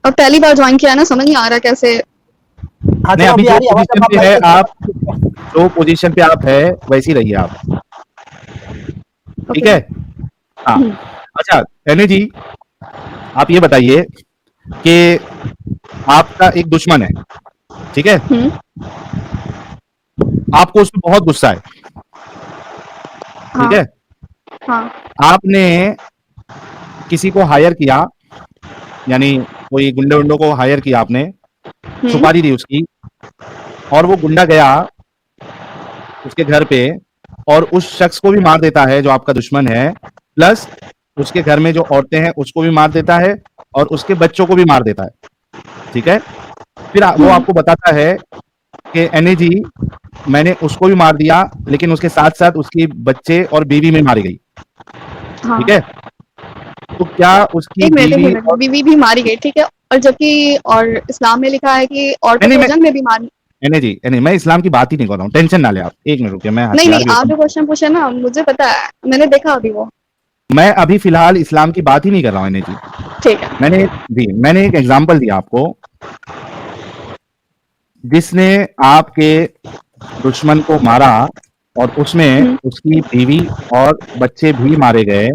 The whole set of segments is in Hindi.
और पहली बार ज्वाइन किया है ना, समझ नहीं आ रहा कैसे। हाँ नहीं, चलो अभी अभी आ जो रही है आवाज, पोजीशन अब पे आप है माइक आप, जो पोजीशन पे आप है वैसी रहिए आप, ठीक ओके। है? हाँ। अच्छा एनी जी, आप ये बताइए कि आपका एक दुश्मन है, ठीक है? आपको उसमें बहुत गुस्सा है, ठीक हाँ है? हाँ। आपने किसी को हायर किया, यानी कोई गुंडे उंडों को हायर किया आपने, सुपारी दी उसकी, और वो गुंडा गया उसके घर पे और उस शख्स को भी मार देता है जो आपका दुश्मन है, प्लस उसके घर में जो औरतें हैं उसको भी मार देता है और उसके बच्चों को भी मार देता है, ठीक है? फिर वो आपको बताता है कि एनी जी, मैंने उसको भी मार दिया लेकिन उसके साथ साथ उसकी बच्चे और बीवी में मारी गई, हाँ। ठीक है? तो क्या उसकी एक बीवी मिनट, और बीवी भी मारी गई, ठीक है, और जबकि और इस्लाम में लिखा है कि औरतों नहीं को मैं जंग में भी मार। नहीं जी, नहीं मैं इस्लाम की बात ही नहीं कर रहा हूँ, टेंशन ना ले आप, एक मिनट रुकिए, मैं नहीं हथियार नहीं, भी आप ओपन, जो क्वेश्चन पूछे ना मुझे पता है, मैंने देखा अभी वो। मैं अभी फिलहाल इस्लाम की बात ही नहीं कर रहा हूँ एनी जी, ठीक है। मैंने एक एग्जाम्पल दिया आपको, जिसने आपके दुश्मन को मारा और उसमें उसकी बीवी और बच्चे भी मारे गए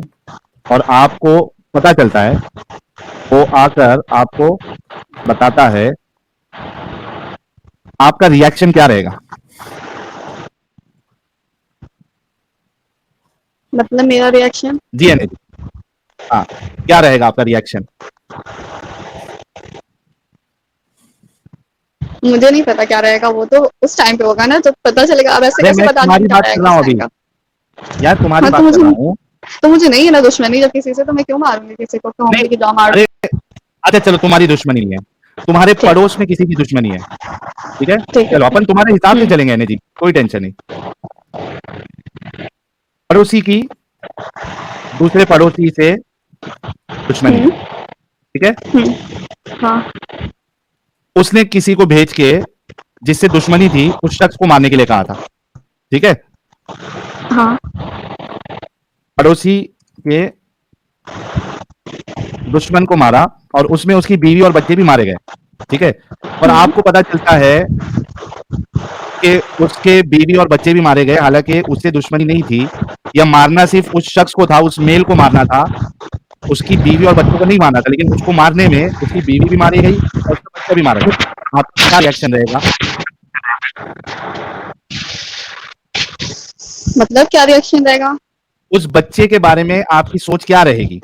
और आपको पता चलता है, वो आकर आपको बताता है, आपका रिएक्शन क्या रहेगा? मतलब मेरा रिएक्शन, जी एनी जी, हाँ, क्या रहेगा आपका रिएक्शन? मुझे नहीं पता क्या रहेगा, वो तो उस टाइम पे होगा ना जब पता चलेगा। अब ऐसे अरे कैसे मैं बता दूं तुम्हारी क्या बात कर रहेगा रहा उस हूँ टाइम अभी, का। यार तुम्हारी हाँ बात कर रहा हूँ। तो मुझे नहीं है ना दुश्मनी जब किसी से, तो मैं क्यों मारूंगी किसी को, नहीं, कहूंगी कि जाओ मारो। अरे अच्छा चलो, तुम्हारी दुश्मनी नहीं है, तुम्हारे ठीक पड़ोस में किसी की दुश्मनी है, ठीक है? ठीक है। चलो अपन तुम्हारे हिसाब से चलेंगे एनी जी, कोई टेंशन नहीं। पड़ोसी की दूसरे पड़ोसी से दुश्मनी है, ठीक है? हाँ उसने किसी को भेज के, जिससे दुश्मनी थी, उस शख्स को मारने के लिए कहा था, ठीक है? हाँ। पड़ोसी के दुश्मन को मारा और उसमें उसकी बीवी और बच्चे भी मारे गए, ठीक है? और आपको पता चलता है कि उसके बीवी और बच्चे भी मारे गए, हालांकि उससे दुश्मनी नहीं थी, या मारना सिर्फ उस शख्स को था, उस मेल को मारना था, उसकी बीवी और बच्चों को नहीं मारना था, लेकिन उसको मारने में उसकी बीवी भी मारी गई और उसका बच्चा भी मारा गया। आपका क्या रिएक्शन रहेगा? मतलब क्या रिएक्शन रहेगा। उस बच्चे के बारे में आपकी सोच क्या रहेगी?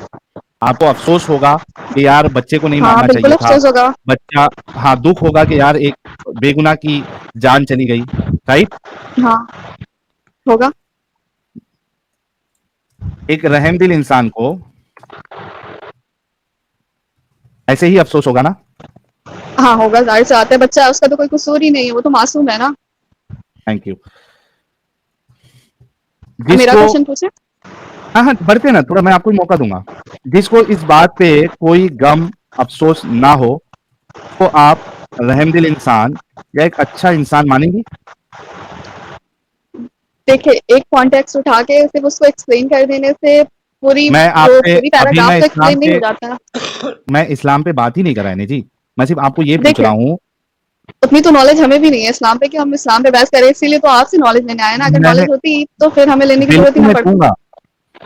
आपको अफसोस होगा कि यार बच्चे को नहीं हाँ मारना बिल्कुल चाहिए था, अफसोस होगा। बच्चा, हाँ दुख होगा कि यार एक बेगुनाह की जान चली गई, राइट? हाँ होगा। एक रहमदिल इंसान को ऐसे ही अफसोस होगा ना? हाँ होगा, जाहिर सी बात है, बच्चा है उसका तो कोई कसूर ही नहीं है, वो तो मासूम है ना। Thank you. अब मेरा जिसको, क्वेश्चन पूछे। हाँ हाँ बढ़ते ना, थोड़ा मैं आपको मौका दूंगा, जिसको इस बात पे कोई गम अफसोस ना हो, तो आप रहमदिल इंसान या एक अच्छा इंसान मानेंगी? देखिए, एक कॉन्टेक्स्ट उठा के सिर्फ उसको एक्सप्लेन कर देने से पूरी मैं जो आपसे पूरी अभी पैराग्राफ मैं तो इस्लाम एक्सप्लेन नहीं पे हो जाता। मैं इस्लाम पे बात ही नहीं कर रहा है जी, मैं सिर्फ आपको ये पूछ देखिए, रहा हूँ। उतनी तो नॉलेज हमें भी नहीं है इस्लाम पे कि हम इस्लाम पे बहस करें, इसीलिए तो आपसे नॉलेज लेने आए ना। अगर मैंने नॉलेज होती तो फिर हमें लेने की जरूरत ही बिल्कुल ना मैं पड़ती। दूंगा,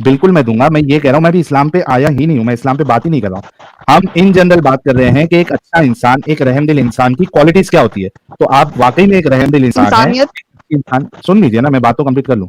बिल्कुल मैं दूंगा, मैं ये कह रहा हूँ मैं भी इस्लाम पे आया ही नहीं हूँ, मैं इस्लाम पे बात ही नहीं कर रहा हूँ। हम इन जनरल बात कर रहे हैं कि एक अच्छा इंसान, एक रहमदिल इंसान की क्वालिटीज क्या होती है। तो आप वाकई में एक रहमदिल इंसान है, इंसानियत। इंसान, सुन लीजिए ना, मैं बात तो कंप्लीट कर लूं।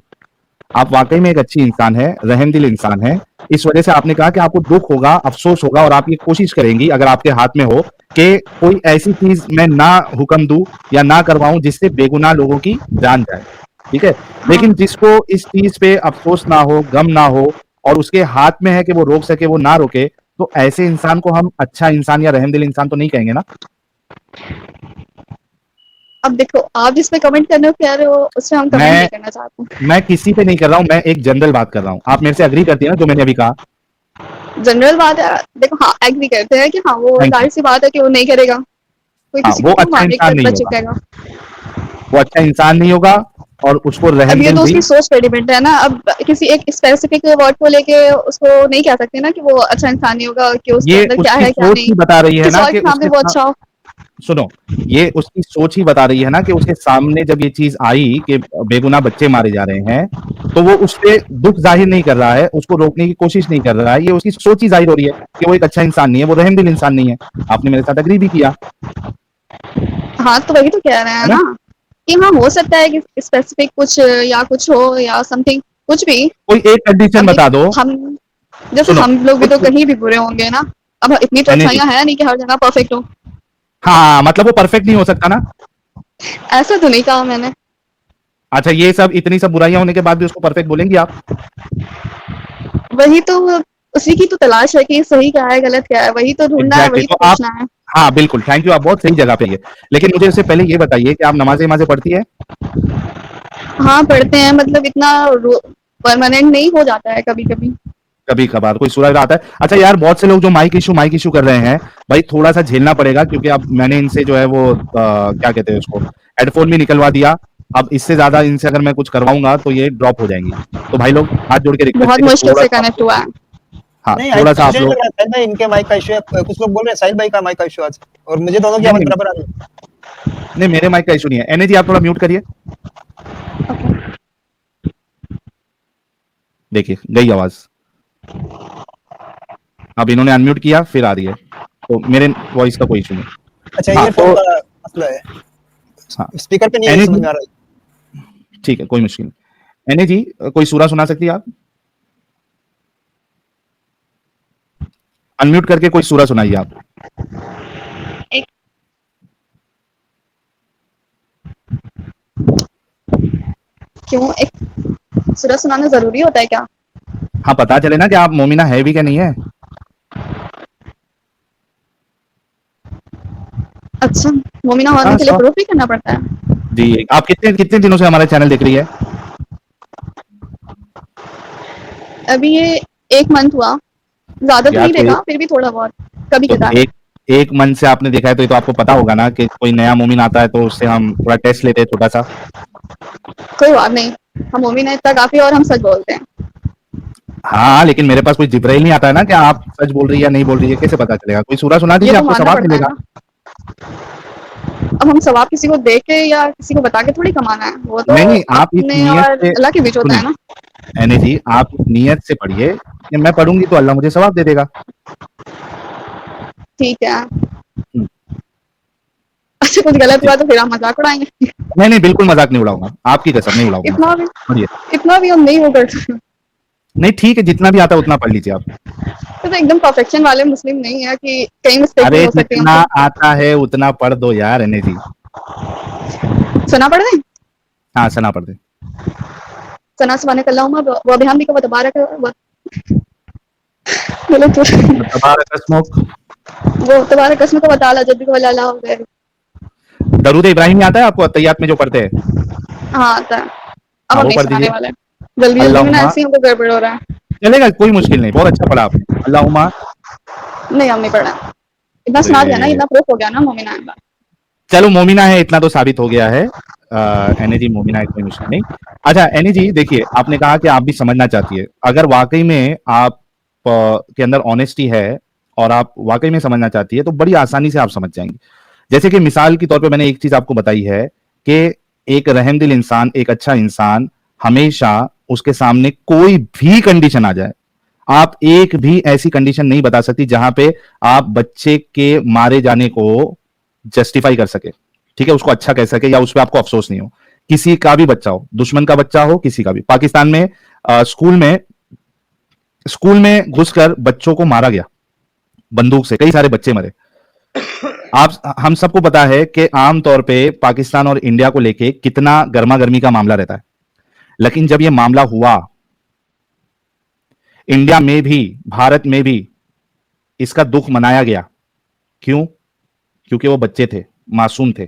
आप वाकई में एक अच्छी इंसान है, रहमदिल इंसान है, इस वजह से आपने कहा कि आपको दुख होगा, अफसोस होगा, और आप ये कोशिश करेंगी अगर आपके हाथ में हो कि कोई ऐसी चीज मैं ना हुक्म दूं या ना करवाऊं जिससे बेगुनाह लोगों की जान जाए, ठीक है? लेकिन जिसको इस चीज पे अफसोस ना हो, गम ना हो, और उसके हाथ में है कि वो रोक सके, वो ना रोके, तो ऐसे इंसान को हम अच्छा इंसान या रहमदिल इंसान तो नहीं कहेंगे ना? अब देखो, आप जिस पे कमेंट करने को कह रहे हो उससे हम कमेंट मैं नहीं करना चाहते। मैं किसी पे नहीं कर रहा हूं, मैं एक जनरल बात कर रहा हूं। आप मेरे से अग्री करती है ना जो मैंने अभी कहा? जनरल बात है, देखो, हाँ एग्री करते हैं कि हाँ वो थैंक यू। जाहिर सी बात है कि वो नहीं करेगा, कोई हाँ, किसी को वो क्यों अच्छा मारने इंसान की नहीं तरफ होगा, चिपकेगा। वो अच्छा इंसान नहीं होगा, और उसको अब रहम ये दिल तो भी। उसकी सोच पे डिपेंड है ना। अब किसी एक स्पेसिफिक वर्ड को लेके उसको नहीं कह सकते ना कि वो अच्छा इंसान नहीं होगा, कि उसके ये अंदर क्या उसकी है क्या सोच नहीं। ही बता रही है किसी ना और कि के सामने उसके वो अच्छा हो। सुनो, ये उसकी सोच ही बता रही है ना कि उसके सामने जब ये चीज आई कि बेगुनाह बच्चे मारे जा रहे हैं, तो वो उस पे दुख जाहिर नहीं कर रहा है, उसको रोकने की कोशिश नहीं कर रहा है, ये उसकी सोच ही जाहिर हो रही है कि वो एक अच्छा इंसान नहीं है, वो रहमदिल इंसान नहीं है। आपने मेरे साथ अग्री भी किया, हाँ, तो वही तो कह रहे है हैं ना? ना कि हाँ, हो सकता है कि स्पेसिफिक कुछ या कुछ हो या समथिंग कुछ भी। कोई एक कंडीशन अब बता दो। हम जैसे सुनो, हम लोग भी तो कुछ कहीं भी बुरे होंगे ना। अब इतनी तो एनर्जी, अच्छाइयाँ है नहीं कि हर जगह परफेक्ट हो। हाँ मतलब वो परफेक्ट नहीं हो सकता ना। ऐसा तो नहीं कहा मैंने। अच्छा, ये सब इतनी सब बुराइयां होने के बाद भी उसको परफेक्ट बोलेंगी आप? वही तो, उसी की तो तलाश है कि सही क्या है गलत क्या है, वही तो ढूंढना है, एग्जैक्टली वही exactly, तो तो आप, पूछना है। हाँ बिल्कुल, थैंक यू, आप बहुत सही जगह पे है। लेकिन मुझे इससे पहले ये बताइए कि आप नमाजें नमाजें पढ़ती है? हाँ, पढ़ते हैं, मतलब इतना परमानेंट नहीं, हो जाता है कभी कभी। कभी कभार कोई सूरज आता है। अच्छा यार, बहुत से लोग जो माइक इशू कर रहे हैं, भाई थोड़ा सा झेलना पड़ेगा, क्योंकि अब मैंने इनसे जो है वो क्या कहते हैं उसको, हेडफोन भी निकलवा दिया। अब इससे ज्यादा इनसे अगर मैं कुछ करवाऊंगा तो ये ड्रॉप हो जाएंगी। तो भाई लोग हाथ जोड़ के रिक्वेस्ट बहुत है कि मुश्किल थोड़ा से सा आप कनेक्ट लोग, हुआ है। हाँ नहीं थोड़ा सा मुझे आप नहीं लग लोग, रहा है साहिल भाई इनके माइक का इशू है, कुछ लोग बोल रहे हैं साहिल भाई का माइक का इशू आज, और मुझे दोनों की नहीं आवाज नहीं बराबर आ रही है। नहीं, मेरे माइक का इशू नहीं है। एनए जी आप थोड़ा म्यूट करिए, देखिए गई आवाज। अब इन्होंने अनम्यूट किया, फिर आ रही है, तो मेरे वॉइस का कोई इशू नहीं। अच्छा, हाँ ईयरफोन तो, का मसला है, हाँ स्पीकर पे नहीं है एनए समझ जी, में आ रहा है। ठीक है कोई मुश्किल नहीं। एनए जी कोई सूरा सुना सकती है आप? अनम्यूट करके कोई सूरा सुनाइए आप। एक क्यों, एक सूरत सुनाना जरूरी होता है क्या? हाँ पता चले ना कि आप मोमिना है भी क्या नहीं है। अच्छा, मोमिना होने हाँ के लिए सो प्रूफ भी करना पड़ता है? जी, आप कितने कितने दिनों से हमारा चैनल देख रही है? अभी ये 1 मंथ हुआ, ज्यादा तो यार नहीं तो देखा, फिर भी थोड़ा बहुत कभी तो कदार। एक एक मन से आपने देखा है, तो ये तो आपको पता होगा ना कि कोई नया मोमिन आता है तो उससे हम थोड़ा टेस्ट लेते हैं छोटा सा। कोई बात नहीं, हम मोमिना इतना काफी है और हम सच बोलते हैं। हाँ लेकिन मेरे पास कोई जिब्राइल नहीं आता है ना कि आप सच बोल रही है या नहीं बोल रही है, कैसे पता चलेगा? कोई सूरा सुना ये दीजिए, तो आपको मानना सवाब पड़ता है मिलेगा। ना। अब हम सवाब किसी को देख के या किसी को बता के थोड़ी कमाना है, वो तो नहीं नहीं, आप इस अपने नीयत और से अल्लाह के बीच होता है सुनिए, ना। एने जी आप इस नीयत से पढ़िए कि मैं पढ़ूंगी तो अल्लाह मुझे सवाब दे देगा। ठीक है। हम्म, अच्छा, कुछ गलत जी, हुआ तो फिर हम मजाक उड़ाएंगे। नहीं नहीं बिल्कुल मजाक नहीं उड़ाऊंगा, आपकी कसम नहीं उड़ाऊंगा इतना मजाक। भी पढ़िए, इतना भी हम नहीं वो करते। नहीं ठीक है, जितना भी आता है उतना पढ़ लीजिए आप। तो एकदम परफेक्शन वाले मुस्लिम नहीं है कि कई मिस्टेक भी अरे हो सकती है जितना हमसे। आता है उतना पढ़ दो यार एने जी। सुना पड़ दें? हाँ सना पढ़ दे। सना सुबहानक अल्लाहुम्मा व बिहम्दिका व तबारक बोलो तो। तबारक अस्मुक। वो तबारक अस्मुक व तआला जद्दुक व ला इलाहा गैरुक। दरूद इब्राहिमी आता है आपको अत्तहियात में जो पढ़ते हैं? हाँ, आता है। अब हाँ हम वो नहीं पढ़ सुनाने दीजिए। वाले। जल्दी जल्दी में ना अल्लाहुम्मा, ऐसे ही हमको गड़बड़ हो रहा है। चलेगा कोई मुश्किल नहीं, बहुत अच्छा पढ़ा आपने। अल्लाहुम्मा, नहीं, हम नहीं पढ़ा। इतना सुना दिया ना, अरे इतना प्रूफ हो गया ना मोमिना है। चलो मोमिना है इतना तो साबित हो गया है। एनी जी मोमिना है, कोई मुश्किल नहीं। अच्छा एनी जी देखिए, आपने कहा कि आप भी समझना चाहती है, अगर वाकई में आप के अंदर ऑनेस्टी है और आप वाकई में समझना चाहती है तो बड़ी आसानी से आप समझ जाएंगे। जैसे कि मिसाल के तौर पे मैंने एक चीज आपको बताई है कि एक रहमदिल इंसान, एक अच्छा इंसान, हमेशा उसके सामने कोई भी कंडीशन आ जाए, आप एक भी ऐसी कंडीशन नहीं बता सकती जहां पे आप बच्चे के मारे जाने को जस्टिफाई कर सके, ठीक है, उसको अच्छा कह सके या उस पर आपको अफसोस नहीं हो। किसी का भी बच्चा हो, दुश्मन का बच्चा हो, किसी का भी। पाकिस्तान में स्कूल में घुसकर बच्चों को मारा गया बंदूक से, कई सारे बच्चे मरे। आप हम सबको पता है कि आमतौर पे पाकिस्तान और इंडिया को लेके कितना गर्मा गर्मी का मामला रहता है, लेकिन जब यह मामला हुआ, इंडिया में भी, भारत में भी इसका दुख मनाया गया। क्यों? क्योंकि वो बच्चे थे, मासूम थे।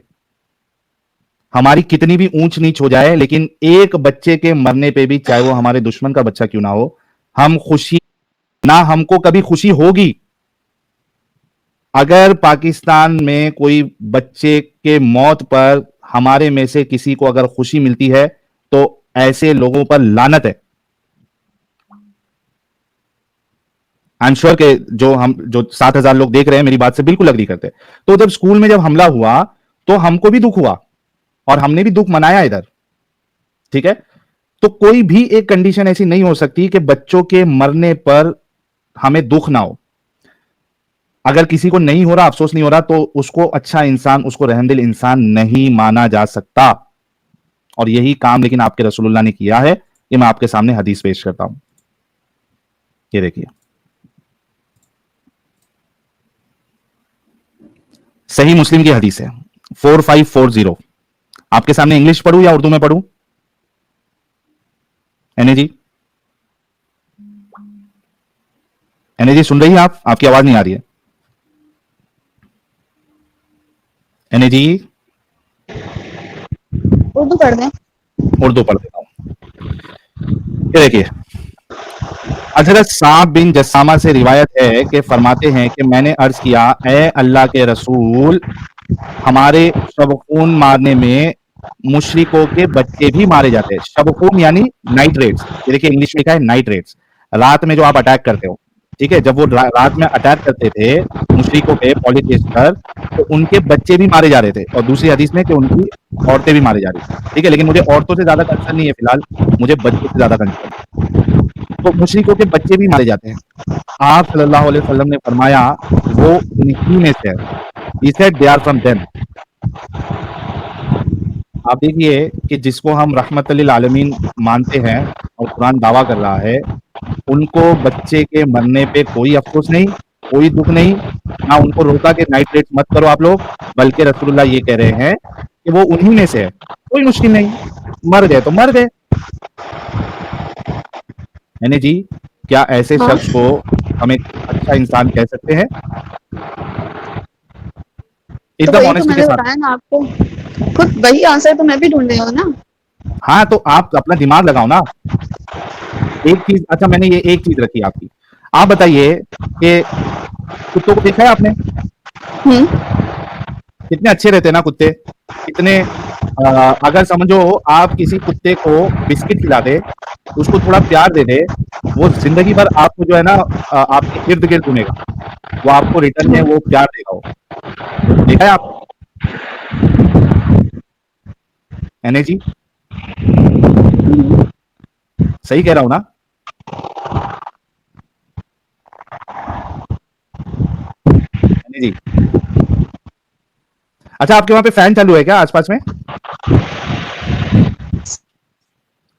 हमारी कितनी भी ऊंच नीच हो जाए, लेकिन एक बच्चे के मरने पे भी, चाहे वो हमारे दुश्मन का बच्चा क्यों ना हो, हम खुशी, ना हमको कभी खुशी होगी। अगर पाकिस्तान में कोई बच्चे के मौत पर हमारे में से किसी को अगर खुशी मिलती है तो ऐसे लोगों पर लानत है। आई एम श्योर के जो 7,000 लोग देख रहे हैं मेरी बात से बिल्कुल अग्री करते हैं। तो जब स्कूल में जब हमला हुआ तो हमको भी दुख हुआ और हमने भी दुख मनाया इधर, ठीक है। तो कोई भी एक कंडीशन ऐसी नहीं हो सकती कि बच्चों के मरने पर हमें दुख ना हो। अगर किसी को नहीं हो रहा, अफसोस नहीं हो रहा, तो उसको अच्छा इंसान, उसको रहमदिल इंसान नहीं माना जा सकता। और यही काम लेकिन आपके रसूलुल्लाह ने किया है। ये मैं आपके सामने हदीस पेश करता हूं, ये देखिए, सही मुस्लिम की हदीस है 4540। आपके सामने इंग्लिश पढ़ूं या उर्दू में पढ़ूं? एनए जी सुन रही हैं आप? आपकी आवाज नहीं आ रही है एनए जी। उर्दू पढ़ दें? उर्दू पढ़ देता हूं, ये देखिए। हजरत साब बिन जस्सामा से रिवायत है कि फरमाते हैं कि मैंने अर्ज किया, ए अल्लाह के रसूल, हमारे शबखून मारने में मुशरिकों के बच्चे भी मारे जाते हैं। शबखून यानी नाइट रेड्स, ये देखिए इंग्लिश में लिखा है नाइट रेड्स, रात में जो आप अटैक करते हो, ठीक है। जब वो रात में अटैक करते थे मुशरिकों पे पॉलिटिक्स पर, तो उनके बच्चे भी मारे जा रहे थे, और दूसरी हदीस में कि उनकी औरतें भी मारी जा रही थी, ठीक है। लेकिन मुझे औरतों से ज्यादा कंसर्न नहीं है फिलहाल, मुझे बच्चों से ज्यादा कंसर्न। तो मुशरिकों के बच्चे भी मारे जाते हैं। आप सल्लल्लाहु अलैहि वसल्लम ने फरमाया वो उन्हीं में से है। He said they are from them। आप देखिए कि जिसको हम रहमतुल आलमीन मानते हैं और कुरान दावा कर रहा है, उनको बच्चे के मरने पे कोई अफसोस नहीं, कोई दुख नहीं, ना उनको रोका कि नाइट रेट्स मत करो आप लोग, बल्कि रसूलुल्लाह ये कह रहे हैं कि वो उन्हीं में से है, कोई मुश्किल नहीं, मर गए तो मर गए। मैंने जी, क्या ऐसे हाँ। शख्स को हम एक अच्छा इंसान कह सकते हैं? तो एकदम वही तो ऑनेस्टी के मैंने साथ। बताया ना आपको, खुद वही आंसर तो मैं भी ढूंढ रही हूँ ना। हाँ, तो आप अपना दिमाग लगाओ ना। एक चीज, अच्छा मैंने ये एक चीज रखी आपकी, आप बताइए कि कुत्तों को देखा है आपने? हम्म। कितने अच्छे रहते हैं ना कुत्ते, कितने अगर समझो आप किसी कुत्ते को बिस्किट खिला दे, उसको थोड़ा प्यार दे दे, वो जिंदगी भर आपको जो है ना आपके इर्द गिर्द घूमेगा, वो आपको रिटर्न में वो प्यार देगा। वो देखा है आप? एनए जी, सही कह रहा हूं ना? एनए जी, अच्छा आपके वहां पे फैन चालू है क्या आसपास में?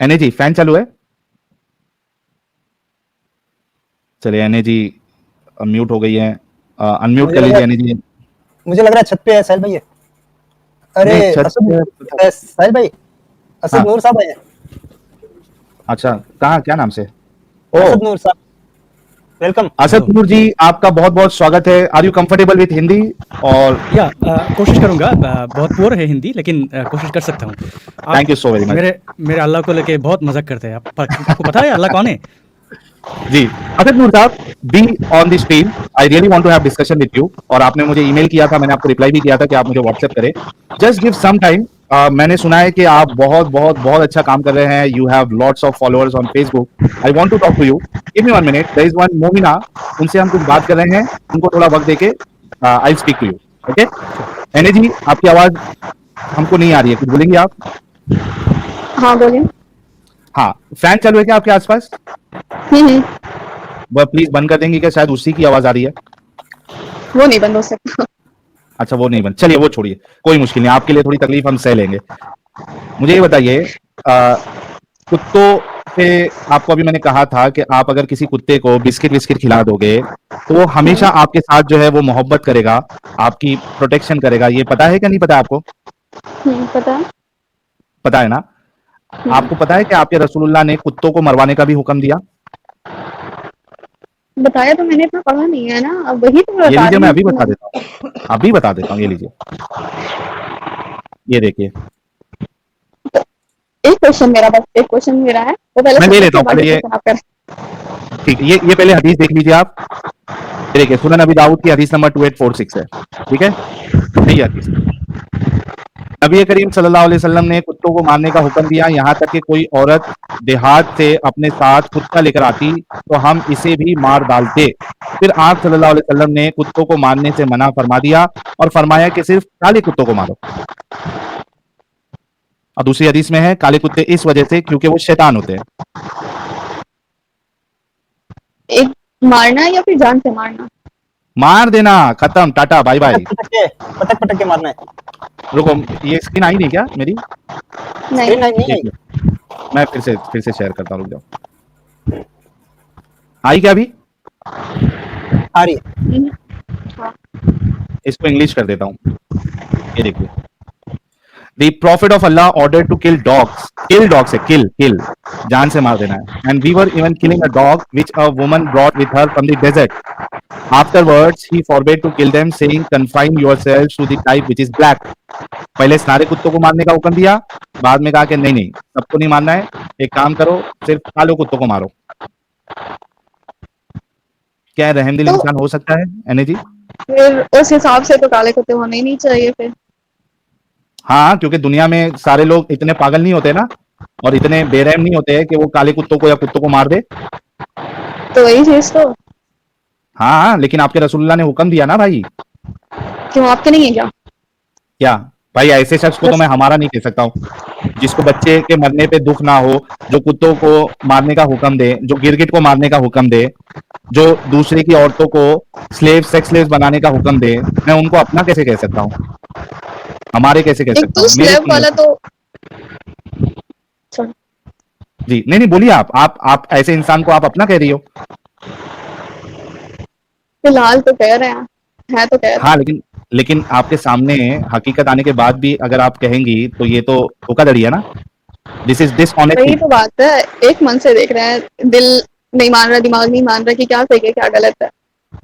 एनए जी, फैन चालू है? चलिए एनए जी म्यूट हो गई है, अनम्यूट कर लीजिए एनए जी। मुझे लग रहा है छत पे है साहिल भाई। अरे नहीं, छत पे- साहिल भाई, असद हाँ। नूर साहब आए हैं। अच्छा, कहाँ, क्या नाम से? असद नूर साहब, वेलकम। असद नूर जी, आपका बहुत बहुत स्वागत है। Are you comfortable with Hindi? और या कोशिश करूंगा, बहुत पुअर है हिंदी, लेकिन कोशिश कर सकता हूँ। आप thank you so very much. मेरे अल्लाह को लेके बहुत मजाक करते हैं। आपको पता है अल्लाह कौन है? जी, असद नूर साहब, be on the screen, I really want to have discussion with you. और आपने मुझे ईमेल किया था, मैंने आपको रिप्लाई भी किया था कि आप मुझे व्हाट्सएप करें। Just give some time. मैंने सुना है कि आप बहुत बहुत बहुत अच्छा काम कर रहे हैं। You have lots of followers on Facebook. I want to talk to you. Give me 1 minute. There is one Momina, उनसे हम कुछ बात कर रहे हैं, उनको थोड़ा वक्त देके I speak to you. Okay एनए जी, आपकी आवाज हमको नहीं आ रही है, कुछ बोलेंगे आप? हाँ बोलिए। हाँ, फैन चालू है क्या आपके आसपास? हम्म। वह प्लीज बंद कर देंगे क्या? शायद उसी की आवाज आ रही है। वो नहीं बंद हो सकता। अच्छा, वो नहीं बंद, चलिए वो छोड़िए, कोई मुश्किल नहीं, आपके लिए थोड़ी तकलीफ हम सह लेंगे। मुझे ये बताइए, कुत्तों से आपको अभी मैंने कहा था कि आप अगर किसी कुत्ते को बिस्किट विस्किट खिला दोगे तो वो हमेशा आपके साथ जो है वो मोहब्बत करेगा, आपकी प्रोटेक्शन करेगा। ये पता है क्या नहीं पता आपको? पता है। पता है ना? आपको पता है कि आपके रसूलुल्लाह ने कुत्तों को मरवाने का भी हुक्म दिया? बताया तो मैंने, इतना पढ़ा नहीं है ना, अब वही तो मैं ये बता लीजिए, रही मैं हूँ। अभी बता देता हूँ, अभी बता देता हूँ, ये लीजिए, ये देखिए। एक क्वेश्चन मेरा, बस एक क्वेश्चन मेरा है, वो पहले मैं ले सुनिए, लेता हूँ बाकी पहले ये, क्वेश्चन आप कर। ठीक है, ये पहले हदीस देख लीजिए आप। देखिए, सुनन नबी दाऊद की हदीस नंबर 2846 है, ठीक है, यही हदीस। नबी करीम सल्लल्लाहु अलैहि वसल्लम ने कुत्तों को मारने का हुक्म दिया, यहाँ तक कि कोई औरत देहात से अपने साथ कुत्ता लेकर आती तो हम इसे भी मार डालते। फिर आप सल्लल्लाहु अलैहि वसल्लम ने कुत्तों को मारने से मना फरमा दिया और फरमाया कि सिर्फ काले कुत्तों को मारो। और दूसरी हदीस में है काले कुत्ते इस वजह से क्योंकि वो शैतान होते हैं। एक मारना या फिर जान से मारना? मार देना, खत्म, टाटा, बाय बाय। पटक पटक के मारना है। रुको, ये स्क्रीन आई नहीं क्या मेरी? नहीं नहीं आई। मैं फिर से शेयर करता हूँ, रुक जाओ। आई क्या अभी? आ रही है। हाँ। इसको इंग्लिश कर देता हूँ, ये देखिए। The Prophet of Allah ordered to kill dogs. Kill dogs है, kill, जान से मार देना है। And we were even killing a dog which a woman brought with her from the desert. Afterwards, he forbade to kill them, saying, "Confine yourselves to the type which is black." पहले सारे कुत्तों को मारने का हुक्म दिया, बाद में कहा कि नहीं, सबको नहीं मारना है, एक काम करो, सिर्फ काले कुत्तों को मारो। क्या रहमदिल तो इंसान हो सकता है एने जी? फिर उस हिसाब से तो काले कुत्ते होने ही नहीं चाहिए फिर। हाँ, क्योंकि दुनिया में सारे लोग इतने पागल नहीं होते ना, और इतने बेरहम नहीं होते कि वो काले कुत्तों को या कुत्तों को मार दे। तो वही चीज तो। हाँ, लेकिन आपके रसूलुल्लाह ने हुक्म दिया ना भाई। क्यों, आपके नहीं है क्या? क्या भाई, ऐसे शख्स को तो मैं हमारा नहीं कह सकता हूँ, जिसको बच्चे के मरने पे दुख ना हो, जो कुत्तों को मारने का हुक्म दे, जो गिरगिट को मारने का हुक्म दे, जो दूसरे की औरतों को सेक्स स्लेव बनाने का हुक्म दे, मैं उनको अपना कैसे कह सकता हूँ? हमारे कैसे कह एक सकता तो हूँ? मेरे स्लेव वाला तो जी नहीं, बोलिए आप ऐसे इंसान को आप अपना कह रही हो। फिलहाल तो कह रहे हैं, है तो कह रहे हैं। हाँ, लेकिन आपके सामने हकीकत आने के बाद भी अगर आप कहेंगी तो ये तो धोखाधड़ी है ना। This is dishonesty. वही तो बात है, एक मन से देख रहे हैं, दिल नहीं मान रहा, दिमाग नहीं मान रहा कि क्या सही है क्या गलत है।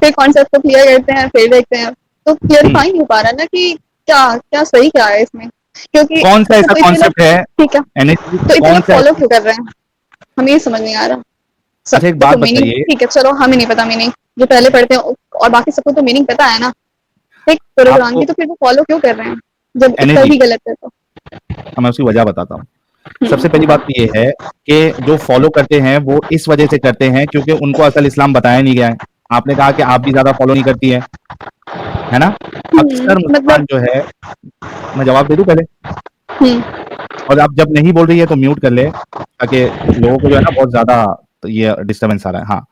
फिर कॉन्सेप्ट को क्लियर करते हैं, फिर देखते हैं, तो क्लियरिफाई नहीं हो पा रहा ना कि क्या क्या सही क्या है इसमें, क्योंकि कौन सा ऐसा कॉन्सेप्ट है? ठीक है, तो इतना फॉलो क्यों कर रहे हैं, हमें ये समझ नहीं आ रहा। अच्छा, एक बात बताइए। ठीक है, चलो हमें नहीं पता मीनिंग, जो पहले पढ़ते हैं और बाकी सबको तो मीनिंग पता है ना, एक प्रोग्राम की, तो फिर वो फॉलो क्यों कर रहे हैं जब इसका भी गलत है तो। मैं उसकी वजह बताता हूँ। सबसे पहली बात ये है कि जो फॉलो करते हैं वो इस वजह से करते हैं क्योंकि उनको असल इस्लाम बताया नहीं गया है। आपने कहा कि आप भी ज्यादा फॉलो नहीं करती है ना? अक्सर मुसलमान जो है, मैं जवाब दे दूं पहले, और आप जब नहीं बोल रही है तो म्यूट कर ले, ताकि लोगों को जो है ना बहुत ज्यादा ये डिस्टर्बेंस आ रहा है। हाँ,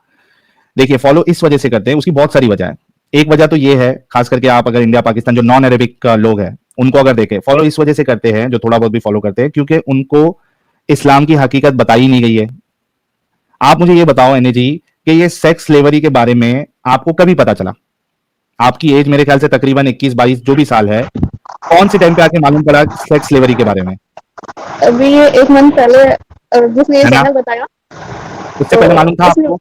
देखिए, फॉलो इस वजह से करते हैं, उसकी बहुत सारी वजह है। एक वजह तो ये है, खास करके आप अगर इंडिया पाकिस्तान जो नॉन अरेबिक लोग हैं उनको अगर देखें, फॉलो इस वजह से करते हैं, जो थोड़ा बहुत भी फॉलो करते हैं, क्योंकि उनको इस्लाम की हकीकत बताई नहीं गई है। आप मुझे ये बताओ एने जी कि ये सेक्स स्लेवरी के बारे में आपको कभी पता चला? आपकी एज मेरे ख्याल से तकरीबन 21-22 जो भी साल है, कौन से टाइम पे आके मालूम पड़ा सेक्स स्लेवरी के बारे में? अभी ये 1 मंथ पहले जिसने ये चैनल बताया। उससे पहले मालूम था आपको?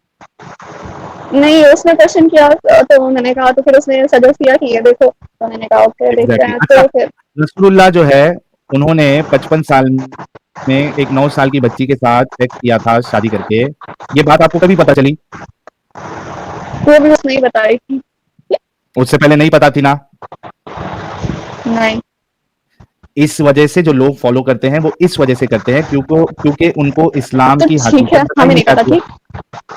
नहीं, उसने क्वेश्चन किया तो मैंने कहा, तो फिर उसने सजेस्ट किया कि ये देखो, तो मैंने कहा ओके देखते हैं। तो फिर रसूलुल्लाह जो है उन्होंने 55 साल में एक 9 साल की बच्ची के साथ सेक्स किया था शादी करके। ये बात आपको कभी पता चली? वो भी उसने ही बताई थी। उससे पहले नहीं पता थी ना? नहीं। इस वजह से जो लोग फॉलो करते हैं वो इस वजह से करते हैं क्योंकि उनको इस्लाम तो की ठीक है, हमें नहीं पता थी,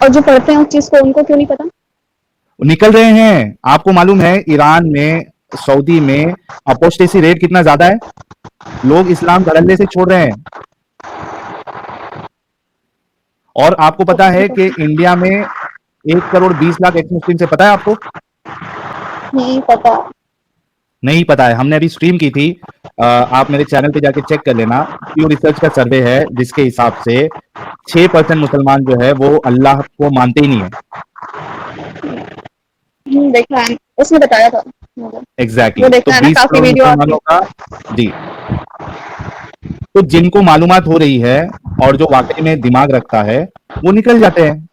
और जो पढ़ते हैं उस चीज को उनको क्यों नहीं पता? निकल रहे हैं। आपको मालूम है ईरान में, सऊदी में अपोस्टेसी रेट कितना ज्यादा है? लोग इस्लाम धड़ल्ले से छोड़ रहे हैं। और आपको पता है कि इंडिया में 1 करोड़ 20 लाख एक्स मुस्लिम से, पता है आपको? नहीं पता। नहीं पता है? हमने अभी स्ट्रीम की थी, आप मेरे चैनल पे जाके चेक कर लेना। प्यू रिसर्च का सर्वे है जिसके हिसाब से 6% मुसलमान जो है वो अल्लाह को मानते ही नहीं है। देखा है, उसने बताया था मुझे। एग्जैक्टली। वो देखा है ना, काफी वीडियो मुसलमानों का जी। तो जिनको मालूमात हो रही है और जो वाकई में दिमाग रखता है वो निकल जाते हैं।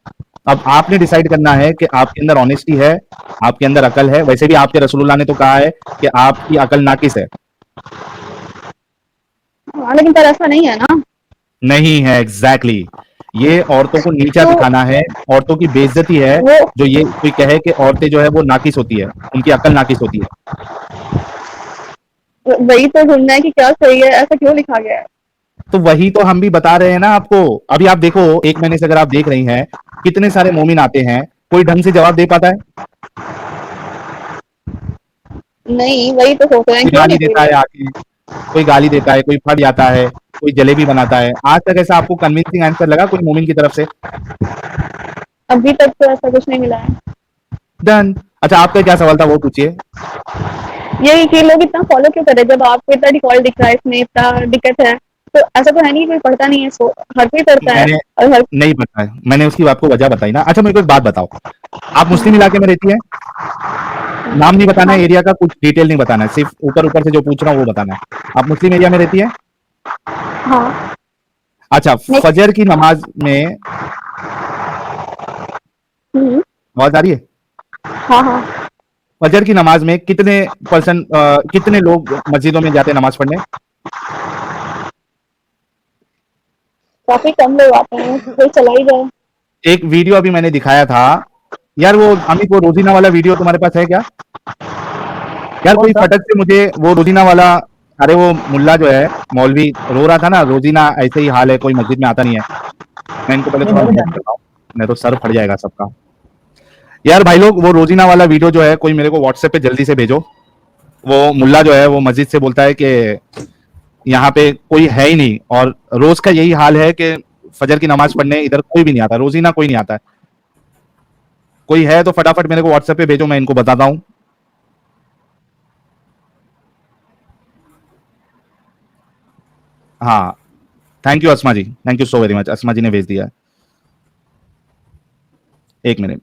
अब आपने डिसाइड करना है कि आपके अंदर ऑनेस्टी है, आपके अंदर अकल है। वैसे भी आपके रसूलुल्लाह ने तो कहा है कि आपकी अकल नाकिस है। लेकिन पर ऐसा नहीं है ना। नहीं है, एग्जैक्टली। ये औरतों को नीचा दिखाना है, औरतों की बेइज्जती है जो ये कोई कहे कि औरतें जो है वो नाकिस होती है, उनकी अकल नाकिस होती है। वही तो ढूंढना है कि क्या सही है, ऐसा क्यों लिखा गया है। तो वही तो हम भी बता रहे हैं ना आपको। अभी आप देखो, 1 महीने से अगर आप देख रही हैं, कितने सारे मोमिन आते हैं, कोई ढंग से जवाब दे पाता है? नहीं, वही तो सोच रहे हैं कोई क्यों गाली लिख देता रही है है। आके, कोई गाली देता है, कोई फट जाता है, कोई जलेबी बनाता है। आज तक ऐसा आपको कन्विंसिंग आंसर लगा कोई मोमिन की तरफ से? अभी तक तो ऐसा कुछ नहीं मिला है। डन। अच्छा, आपका क्या सवाल था वो पूछिए। यही कि लोग इतना फॉलो क्यों कर रहे हैं, जब आपको इतना डिफॉल्ट दिख रहा है, इसमें इतना दिक्कत है, तो ऐसा तो है नहीं कोई पढ़ता नहीं है, सो हर कोई करता है। मैंने और हर नहीं पता है, मैंने उसकी आपको वजह बताई ना। अच्छा, मेरे को एक बात बताओ, आप मुस्लिम इलाके में रहती है? नाम नहीं बताना है, हाँ एरिया का कुछ डिटेल नहीं बताना है, सिर्फ ऊपर ऊपर से जो पूछ रहा हूँ वो बताना है। आप मुस्लिम एरिया में रहती है? हाँ अच्छा, नहीं। फजर की नमाज में आवाज आ रही है? हाँ हाँ। फजर की नमाज में कितने परसेंट, कितने लोग मस्जिदों में जाते हैं नमाज पढ़ने? काफी कम लोग आते हैं, कोई चला ही जाए। एक वीडियो अभी मैंने दिखाया था यार, वो अमित, वो रोजीना वाला वीडियो तुम्हारे पास है क्या यार? कौन कोई सा? फटक से मुझे वो रोजीना वाला, अरे वो मुल्ला जो है, मौलवी रो रहा था ना, रोजीना ऐसे ही हाल है, कोई मस्जिद में आता नहीं है। मैं इनको पहले नहीं, थोड़ा मैंने म्यूट नहीं। करता हूँ, नहीं तो सर फट जाएगा सबका। यार भाई लोग, वो रोजीना वाला वीडियो जो है, कोई मेरे को व्हाट्सएप पे जल्दी से भेजो। वो मुल्ला जो है वो मस्जिद से बोलता है कि यहाँ पे कोई है ही नहीं, और रोज का यही हाल है कि फजर की नमाज पढ़ने इधर कोई भी नहीं आता, रोजीना कोई नहीं आता है। कोई है तो फटाफट मेरे को व्हाट्सएप पे भेजो, मैं इनको बताता हूँ। हाँ, thank you Asma ji, thank you so very much, Asma ji ने भेज दिया। 1 मिनट।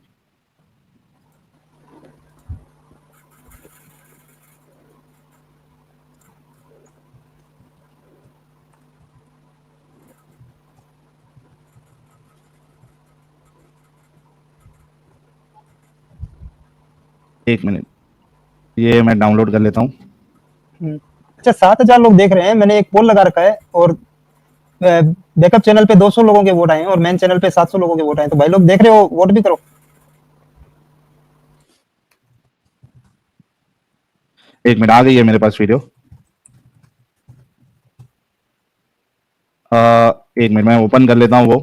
एक मिनट, ये मैं डाउनलोड कर लेता हूँ। अच्छा, 7,000 लोग देख रहे हैं। मैंने एक पोल लगा रखा है, और बैकअप चैनल पे 200 लोगों के वोट आए हैं, और मेन चैनल पे 700 लोगों के वोट आए हैं। तो भाई लोग देख रहे हो, वोट भी करो। एक मिनट, आ गई है मेरे पास वीडियो। एक मिनट, मैं ओपन कर लेता हूँ वो।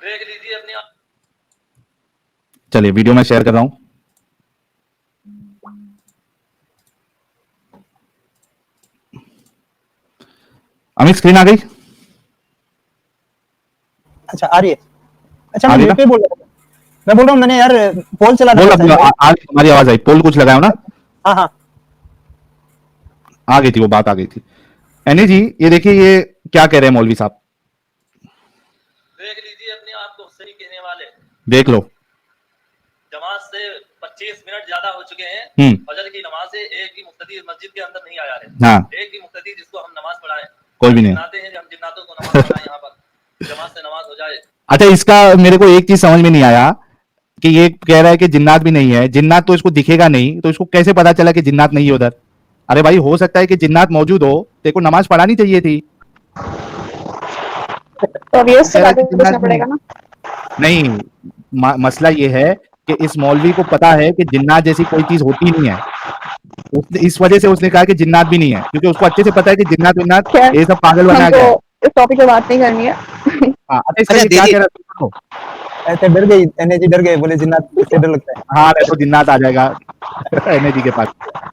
देख लीजिए अपने आप। चलिए, वीडियो मैं शेयर कर रहा हूँ। अमित, स्क्रीन आ गई? अच्छा, आ रही है। अच्छा, आ मैं रही म्यूट ना? पे बोल रहा हूँ। मैं बोल रहा हूँ, मैंने यार पोल चला बोल रखा है अपनी, साहिल भाई। आज तुम्हारी आवाज आई, पोल कुछ लगाओ ना। हाँ हाँ। आ गई थी वो बात, आ गई थी। एनी जी, ये देखिए, ये क्या कह रहे हैं मौलवी साहब, देख लीजिए अपने आप को सही कहने वाले। देख लो। जमात से 25 मिनट ज्यादा हो चुके हैं। फजर की नमाज से एक भी मुक्तदी मस्जिद के अंदर नहीं आया है। हाँ, एक भी मुक्तदी जिसको हम नमाज पढ़ाएं, कोई भी नहीं। जिन्नाते हैं, हम जिन्नातों को नमाज पढ़ाएं यहाँ पर, जमात से नमाज हो जाए। अच्छा, इसका मेरे को एक चीज समझ में नहीं आया कि ये कह रहा है कि जिन्नात भी नहीं है। जिन्नात तो इसको दिखेगा नहीं, तो इसको कैसे पता चला कि जिन्नात नहीं है उधर? अरे भाई, हो सकता है कि जिन्नात मौजूद हो, तेरे को नमाज पढ़ानी चाहिए थी। तो अब ये उससे कह रहा है कि आगे जिन्नात पूछना नहीं पड़ेगा है। ना। नहीं, मसला ये है कि इस मौलवी को पता है कि जिन्नात जैसी कोई चीज होती नहीं है। इस वजह से उसने कहा कि जिन्नात भी नहीं है, क्योंकि उसको अच्छे से पता है कि जिन्नात विन्नात खैर, ये सब पागल बनाया हमको गया है। इस टॉपिक पे बात नहीं करनी है। हाँ, अच्छा, इसका अच्छा ये क्या दीदी, कह रहा है सुनो। ऐसे डर गई एनएजी, डर गए, बोले जिन्नात से डर लगता हाँ, देखो जिन्नात आ जाएगा एनएजी के पास।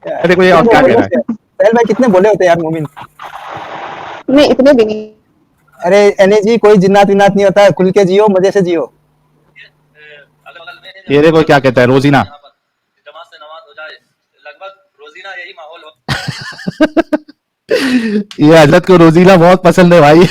है। देखो ये और कितने क्या बोले कह रहा होते है। हैं साहिल भाई, कितने बोले होते हैं यार मोमिन। नहीं, इतने भी नहीं। अरे एनएजी, कोई जिन्नात विन्नात नहीं होता है, खुल के जियो, मजे से जियो। अगल बगल में है, ये देखो क्या कहता है रोजीना। यहाँ पर जमात से नमाज हो जाए, लगभग रोजीना यही माहौल हो। ये हजरत को रोजीना बहुत पसंद है भाई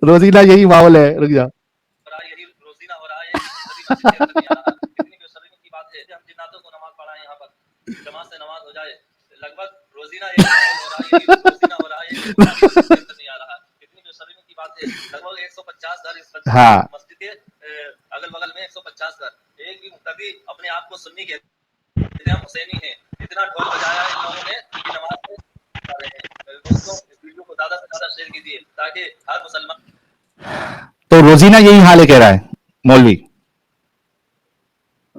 रोजीना यही माहौल है। रुक जा। यही रोजीना हो रहा है, कभी मस्जिद के अंदर नहीं आ रहा। कितनी बेशर्मी की बात है, हम जिन्नातों को नमाज पढ़ाएं यहाँ पर, जमात से नमाज हो जाए। लगभग रोजीना यही माहौल हो रहा है, यही रोजीना हो रहा है, मस्जिद के अंदर नहीं आ रहा। कितनी बेशर्मी की बात है। लगभग 150 घर इस हाँ, मस्जिद के अगल बगल में 150 घर। एक भी मुक्तदी अपने आप को सुन्नी कहते हैं, हम हुसैनी हैं। इतना ढोल बजाया है इन लोगों ने कि नमाज में आ रहे हैं। दोस्तों, इस वीडियो को ज्यादा से ज्यादा शेयर कीजिए ताकि हर मुसलमान। तो रोजीना यही हाल है कह रहा है मौलवी।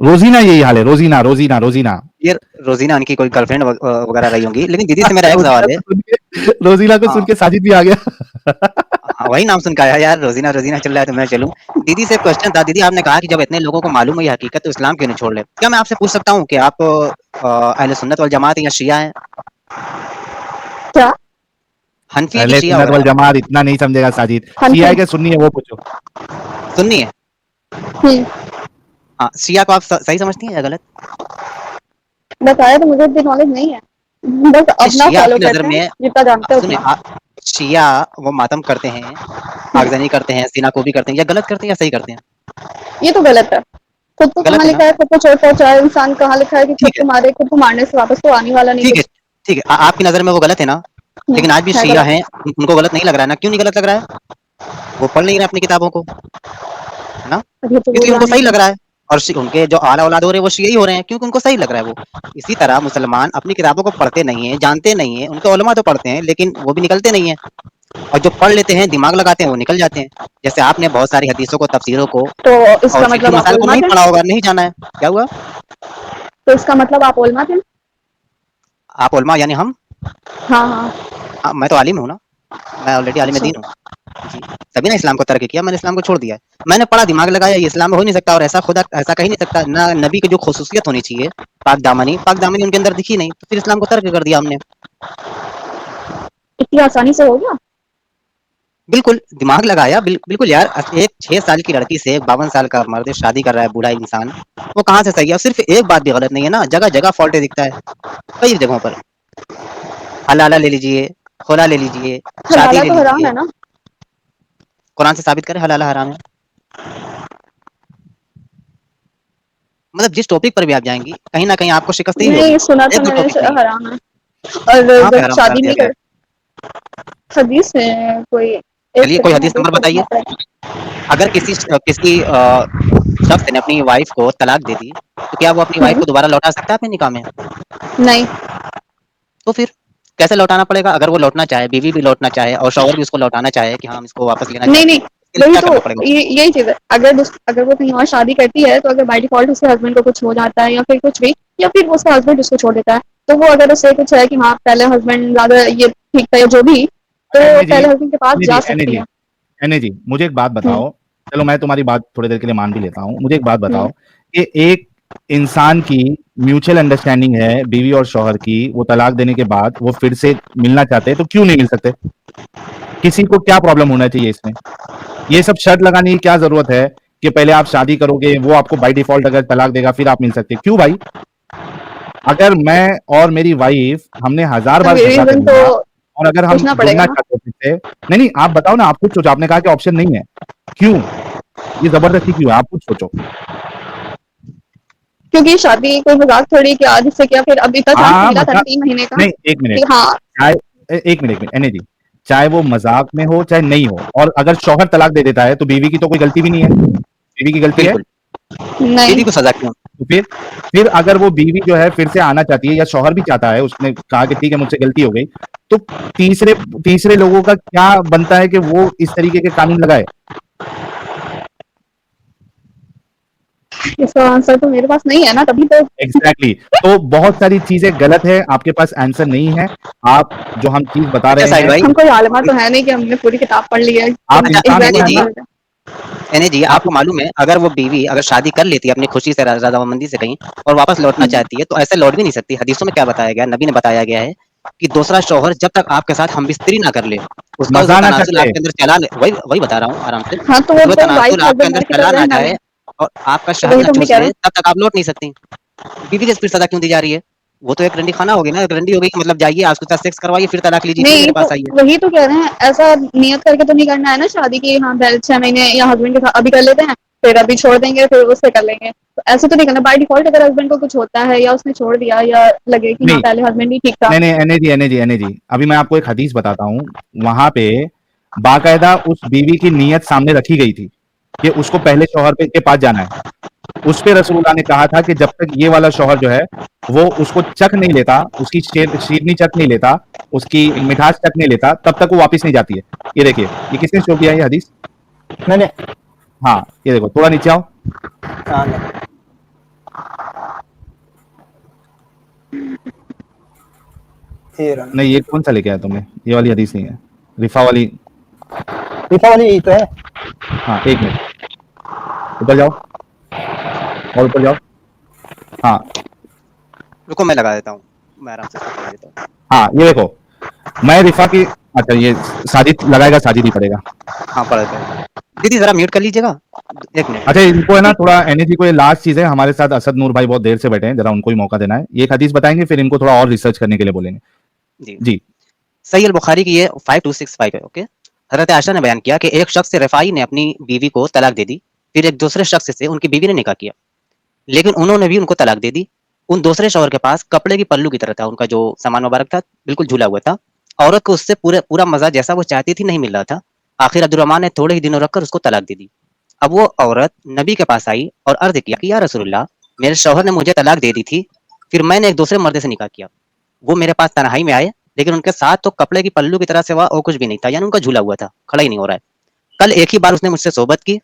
रोजीना यही हाल है, रोजीना रोजीना रोजीना ये रोजीना उनकी कोई गर्लफ्रेंड वगैरह रही होंगी। लेकिन दीदी से मेरा एक सवाल है। रोजीना को सुन हाँ। के साजिद भी आ गया। हाँ, वही नाम सुन के आया यार, रोजीना रोजीना चल रहा है तो मैं चलूं। दीदी से क्वेश्चन था। दीदी आपने कहा कि जब इतने लोगों को मालूम है ये हकीकत तो इस्लाम क्यों नहीं छोड़ ले? क्या मैं आपसे पूछ सकता हूँ कि आप अहले सुन्नत वल जमात या शिया हैं? क्या? हनफी अहले की शिया सुन्नत वल वगैरह? जमात इतना नहीं समझेगा साजिद, हनफी। शिया है कि सुन्नी है वो पूछो। सुन्नी है। हम्म, हाँ, शिया को आप सही समझती हैं या गलत? बताया तो मुझे इतनी नॉलेज नहीं है, बस अपना शिया फॉलो आपकी नजर करते हैं में जितना जानते हो सुनिए उतना। शिया वो मातम करते हैं, आगजनी करते हैं, सीना को भी करते हैं, या गलत करते हैं या सही करते हैं? ये तो गलत है। खुद को गलत कहाँ है ना? लिखा है खुद को चोट पहुंचाए इंसान, कहाँ लिखा है कि खुद ठीक है, को मारे, खुद को मारने से वापस तो आने वाला नहीं ठीक है, कुछ। ठीक है। आपकी नजर में वो गलत है ना? लेकिन आज भी है शिया गलत। हैं, उनको गलत नहीं लग रहा है ना? क्यों नहीं गलत लग रहा है? वो पढ़ नहीं रहे अपनी किताबों को, है ना? अभी तो क्योंकि उनको गुरबानी सही लग रहा है। और उनके जो आला औलाद हो रहे हैं वो शिया ही हो रहे हैं, क्योंकि उनको सही लग रहा है वो। इसी तरह मुसलमान अपनी किताबों को पढ़ते नहीं है, जानते नहीं है। उनके उलमा तो पढ़ते हैं लेकिन वो भी निकलते नहीं है, और जो पढ़ लेते हैं दिमाग लगाते हैं वो निकल जाते हैं। जैसे आपने बहुत सारी हदीसों को, तफसीरों को तो इसका और फिक्ही मतलब आप मसाइल को उलमा नहीं थे? पढ़ा होगा, नहीं जाना है। क्या हुआ? तो इसका मतलब आप उलमा थे? आप उलमा यानी हम? हाँ हाँ। हाँ, मैं तो आलिम हूँ ना, मैं ऑलरेडी आलिम अच्छा। दीन हूँ जी। तभी ना इस्लाम को तर्क किया, मैंने इस्लाम को छोड़ दिया है। मैंने पढ़ा, दिमाग लगाया, ये इस्लाम में हो नहीं सकता, और ऐसा खुदा ऐसा कह ही नहीं सकता ना। नबी की जो खुसूसियत होनी चाहिए, पाक दामनी उनके अंदर दिखी नहीं, तो फिर इस्लाम को तर्क कर दिया हमने। इतनी आसानी से हो गया? बिल्कुल दिमाग लगाया, बिल्कुल यार। एक 6 साल की लड़की से एक 52 साल का मर्द शादी कर रहा है, बूढ़ा इंसान, वो कहाँ से सही है? और सिर्फ एक बात भी गलत नहीं है ना, जगह जगह फॉल्ट दिखता है कई जगहों पर। हलाला ले लीजिए, खुला ले लीजिए, शादी हलाला ले तो हराम लीजिए। है ना? कुरान से साबित करें हलाला हराम है। मतलब जिस टॉपिक पर भी आप जाएंगी कहीं ना कहीं आपको शिकस्त ही होगी। नहीं, सुना तो एक दो मैंने टॉपिक नहीं, हराम है। और कहाँ पे जब हराम करार शादी दिया नहीं गया है? कर, हदीस में कोई एक चलिए कोई सेकंड हदीस हदीस नंबर को बताइए। ढूंढना पड़ेगा। अगर किसी शख्स ने अपनी वाइफ को तलाक दे दी, तो क्या वो अपनी वाइफ को दोबारा लौटा सकता है अपने निकाह में? नहीं। तो फिर कैसे लौटाना पड़ेगा? अगर वो लौटना चाहे, बीवी भी लौटना चाहे और शौहर भी उसको लौटाना चाहे कि हाँ हम इसको वापस लेना नहीं चाहते नहीं, हैं, इसके लिए वही क्या तो करना पड़ेगा? यही चीज है। अगर वो कहीं और शादी करती है तो अगर बाय डिफॉल्ट उसके हस्बैंड को कुछ हो जाता है या फिर कुछ भी, या फिर वो उसका हस्बैंड उसको छोड़ देता है, तो वो अगर उससे कुछ है कि हाँ पहले हस्बैंड ज्यादा ये ठीक था या जो भी, तो एने जी पहले हस्बैंड के पास एने जा जी एने सकती जी है। एने जी मुझे एक बात बताओ। चलो मैं तुम्हारी बात थोड़ी देर के लिए मान भी लेता हूँ। मुझे एक बात बताओ कि एक इंसान की म्यूचुअल अंडरस्टैंडिंग है बीवी और शौहर की, वो तलाक देने के बाद वो फिर से मिलना चाहते हैं, तो क्यों नहीं मिल सकते? किसी को क्या प्रॉब्लम होना चाहिए इसमें? ये सब शर्त लगाने की क्या जरूरत है कि पहले आप शादी करोगे, वो आपको बाय डिफॉल्ट अगर तलाक देगा फिर आप मिल सकते? क्यों भाई? अगर मैं और मेरी वाइफ हमने 1000 बार झगड़ा कर रीजन तो लिया और अगर हम पूछना पड़ेगा जुड़ना ना, चाहते हैं फिर से, नहीं आप बताओ ना, आप खुद सोचो। आपने कहा कि ऑप्शन नहीं है, क्यों? ये जबरदस्ती क्यों है? आप खुद सोचो। क्योंकि शादी कोई मजाक थोड़ी कि आज से क्या, फिर अभी तक चांस हाँ मिला था ना मजाक 3 महीने का नहीं, एक मिनट, कि हाँ। चाहे एक मिनट एने जी, चाहे वो मजाक में हो चाहे नहीं हो, और अगर शौहर तलाक दे देता है तो बीवी की तो कोई गलती भी नहीं है। बीवी की गलती है? बिल्कुल, नहीं। बीवी को सजा क्यों? तो फिर अगर वो बीवी जो है फिर से आना चाहती है या शौहर भी चाहता है, उसने कहा कि ठीक है मुझसे गलती हो गई, तो तीसरे लोगों का क्या बनता है कि वो इस तरीके के कानून लगाए? इसका आंसर तो मेरे पास नहीं है ना, तभी तो। एग्जैक्टली तो बहुत सारी चीजें गलत है, आपके पास आंसर नहीं है। आप जो हम चीज बता अच्छा रहे साहिल हैं, भाई, हम कोई आलिमा तो है नहीं कि हमने पूरी किताब पढ़ ली है। आप इंसान एने जी, एग्जैक्ट एने जी आपको मालूम है अगर वो बीवी अगर शादी कर लेती है अपनी खुशी से, रजामंदी से कहीं, और वापस लौटना चाहती है, तो ऐसे लौट भी नहीं सकती। हदीसों में क्या बताया गया, नबी ने बताया गया है कि दूसरा शौहर जब तक आपके साथ हमबिस्तरी ना कर ले, उसका मजा ना तनाजुल करते। आपके अंदर चला ले, वही बता रहा हूँ आराम से, हाँ, तो वो उसका तो वाइफ तनाजुल आपके हस्बैंड अंदर की चला तरह ना रहना जाए है। और आपका तो शहद वही ना तो मैं चूस कह रहा ले, हूँ। तब तक आप लौट नहीं सकती। बीवी के फिर सजा क्यों दी जा रही है? वो तो एक रंडी खाना हो गई ना, रंडी हो गई कि मतलब जाइए आज उसके साथ सेक्स करवाइए फिर तलाक लीजिए, फिर नहीं, मेरे तो पास आइए। वही तो कह रहे हैं, ऐसा नियत करके तो नहीं करना है ना शादी की, हाँ पहले 6 महीने या हस्बैंड के साथ अभी कर लेते हैं, फिर अभी छोड़ देंगे, फिर उससे कर लेंगे, तो ऐसे तो नहीं करना बाय डिफॉल्ट। अगर हस्बैंड को कुछ होता है या उसने छोड़ दिया या लगे कि हाँ नहीं पहले हस्बैंड ही ठीक था। नहीं एने जी अभी मैं आपको एक हदीस बताता हूँ। वहां पे बाकायदा उस बीवी की नीयत सामने रखी गई थी कि उसको पहले शौहर के पास जाना है। उस पे रसूलुल्लाह ने कहा था कि जब तक ये वाला शौहर जो है वो उसको चख नहीं लेता, उसकी शीरनी चख नहीं लेता, उसकी मिठास चख नहीं लेता, तब तक वो वापस नहीं जाती है। ये देखिए, ये किसने शो किया है ये हदीस? मैंने हाँ ये देखो, थोड़ा नीचे आओ। ये रहा। नहीं, ये कौन सा लेके आया तुमने? ये वाली हदीस नहीं है, रिफा वाली। रिफा वाली यही तो है। हाँ, एक मिनट, ऊपर जाओ और ऊपर जाओ। हाँ रुको मैं लगा देता हूँ, मैं आराम से इसको लगा देता हूँ। हाँ, ये देखो, मैं रिफा की, अच्छा ये साजिद लगाएगा, साजिद ही पड़ेगा। हाँ पढ़ देता हूँ। दीदी जरा म्यूट कर लीजिएगा, एक मिनट। अच्छा, इनको है ना थोड़ा एनर्जी को, ये लास्ट चीज है, हमारे साथ असद नूर भाई बहुत देर से बैठे हैं, जरा उनको ही मौका देना है। ये एक हदीस बताएंगे, फिर इनको थोड़ा और रिसर्च करने के लिए बोलेंगे। जी जी सही अल बुखारी की ये 5265 है। ओके, हजरत आयशा ने बयान किया कि एक शख्स से रफ़ाई ने अपनी बीवी को तलाक दे दी, फिर एक दूसरे शख्स से उनकी बीवी ने निकाह किया, लेकिन उन्होंने भी उनको तलाक दे दी। उन दूसरे शौहर के पास कपड़े की पल्लू की तरह था उनका जो सामान मुबारक था, बिल्कुल झूला हुआ था। औरत को उससे पूरा मजा जैसा वो चाहती थी नहीं मिल रहा था। आखिर अब्दुर्रहमान ने थोड़े ही दिनों रखकर उसको तलाक दे दी। अब वो औरत नबी के पास आई और अर्ज किया कि या रसूलुल्लाह, मेरे शौहर ने मुझे तलाक दे दी थी, फिर मैंने एक दूसरे मर्द से निकाह किया। वो मेरे पास तन्हाई में आए, लेकिन उनके साथ तो कपड़े की पल्लू की तरह सिवा और कुछ भी नहीं था, यानी उनका झूला हुआ था, खड़ा ही नहीं हो रहा है। कल एक ही बार उसने मुझसे सोहबत की,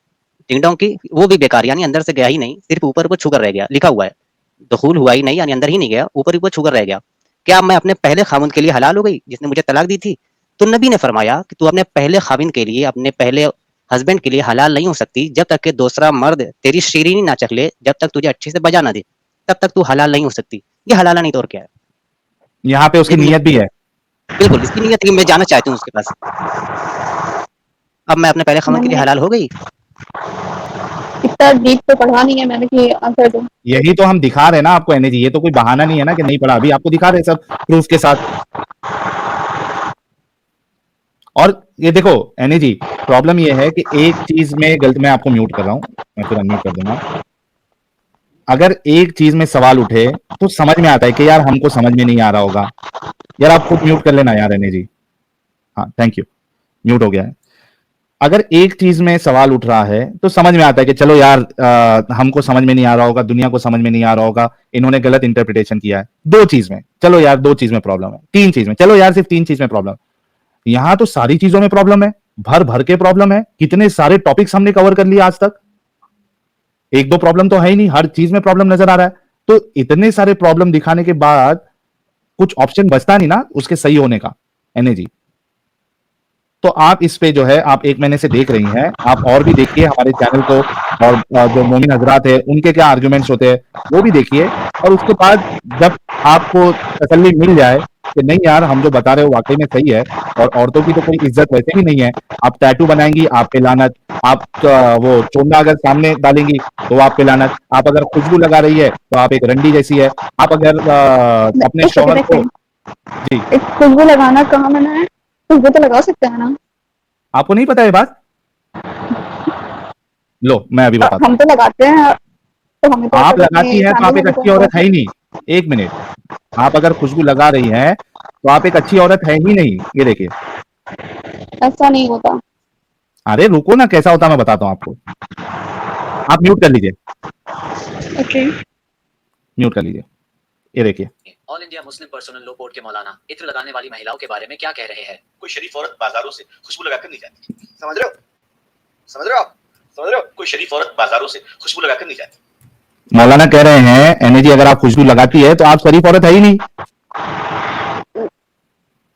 टिंगडोंग की, वो भी बेकार, यानी अंदर से गया ही नहीं, सिर्फ ऊपर ऊपर छूकर रह गया, लिखा हुआ है। दुखूल हुआ ही नहीं, यानी अंदर ही नहीं गया, ऊपर ऊपर छूकर रह गया। क्या मैं अपने पहले खाविंद के लिए हलाल हो गई जिसने मुझे तलाक दी थी? तो नबी ने फरमाया कि तू अपने पहले खाविंद के लिए, अपने पहले हस्बैंड के लिए हलाल नहीं हो सकती जब तक कि दूसरा मर्द तेरी शीरीनी ना चख ले, जब तक तुझे अच्छे से बजा ना दे, तब तक तू हलाल नहीं हो सकती। ये हलाला नहीं तो और क्या है? यहाँ पे उसकी लेकिन नीयत भी है। बिल्कुल इसकी नीयत है कि मैं जाना चाहती हूँ उसके पास। अब मैं अपने पहले खाविंद के लिए मैंने हलाल हो गई। इतना डीप तो पढ़ा नहीं है मैंने कि आंसर दूं। यही तो हम दिखा रहे हैं ना आपको एनर्जी, ये तो कोई बहाना नहीं है ना कि नहीं पढ़ा, अभी आपको दिखा रहे हैं सब प्रूफ के साथ। और ये देखो एनर्जी, प्रॉब्लम ये है कि एक चीज में गलत, मैं आपको म्यूट कर रहा हूं, मैं फिर अनम्यूट कर दूंगा। अगर एक चीज में सवाल उठे तो समझ में आता है कि यार हमको समझ में नहीं आ रहा होगा। यार आप खुद म्यूट कर लेना यार एनर्जी। हाँ थैंक यू, म्यूट हो गया है। अगर एक चीज में सवाल उठ रहा है तो समझ में आता है कि चलो यार हमको समझ में नहीं आ रहा होगा, दुनिया को समझ में नहीं आ रहा होगा, इन्होंने गलत इंटरप्रिटेशन किया है। दो चीज में चलो यार, दो चीज में प्रॉब्लम है, तीन चीज में चलो यार, सिर्फ तीन चीज में प्रॉब्लम। यहां तो सारी चीजों में प्रॉब्लम है, भर भर के प्रॉब्लम है। कितने सारे टॉपिक्स हमने कवर कर लिए आज तक, एक दो प्रॉब्लम तो है ही नहीं, हर चीज में प्रॉब्लम नजर आ रहा है। तो इतने सारे प्रॉब्लम दिखाने के बाद कुछ ऑप्शन बचता नहीं ना उसके सही होने का एनर्जी। तो आप इस पे जो है, आप एक महीने से देख रही हैं, आप और भी देखिए हमारे चैनल को, और जो मोमिन हजरात है उनके क्या आर्गुमेंट्स होते हैं वो भी देखिए। और उसके बाद जब आपको तसल्ली मिल जाए कि नहीं यार हम जो बता रहे हो वाकई में सही है, और औरतों की तो कोई इज्जत वैसे भी नहीं है, आप टैटू बनाएंगी आप पे लानत, आप वो चोंडा अगर सामने डालेंगी तो आप पे लानत, आप अगर खुशबू लगा रही है तो आप एक रंडी जैसी है, आप अगर अपने एक शौहर सेकंड, को। जी, एक खुशबू लगाना कहाँ मना है? खुशबू तो लगा सकते हैं ना? आपको नहीं पता ये बात? लो मैं अभी बताता हूँ। हम तो लगाते हैं, तो हमें तो आप अपनी लगाती हैं तो आप फैमिली एक में अच्छी तो औरत है ही नहीं। एक मिनट, आप अगर खुशबू लगा रही हैं तो आप एक अच्छी औरत है ही नहीं। ये देखिए, ऐसा नहीं होता। अरे रुको ना, कैसा होता मैं बताता हूँ आपको। आप म्यूट कर लीजिए, ओके, म्यूट कर लीजिए। ये देखिए, all India Muslim personal law board के मौलाना इत्र लगाने वाली महिलाओं के बारे में क्या कह रहे हैं? कोई शरीफ औरत बाजारों से खुशबू लगाकर नहीं जाती, समझ रहे हो? समझ रहे हो आप? समझ रहे हो? कोई शरीफ औरत बाजारों से खुशबू लगाकर नहीं जाती। मौलाना कह रहे हैं एनर्जी अगर आप खुशबू लगाती है तो आप शरीफ औरत है ही नहीं।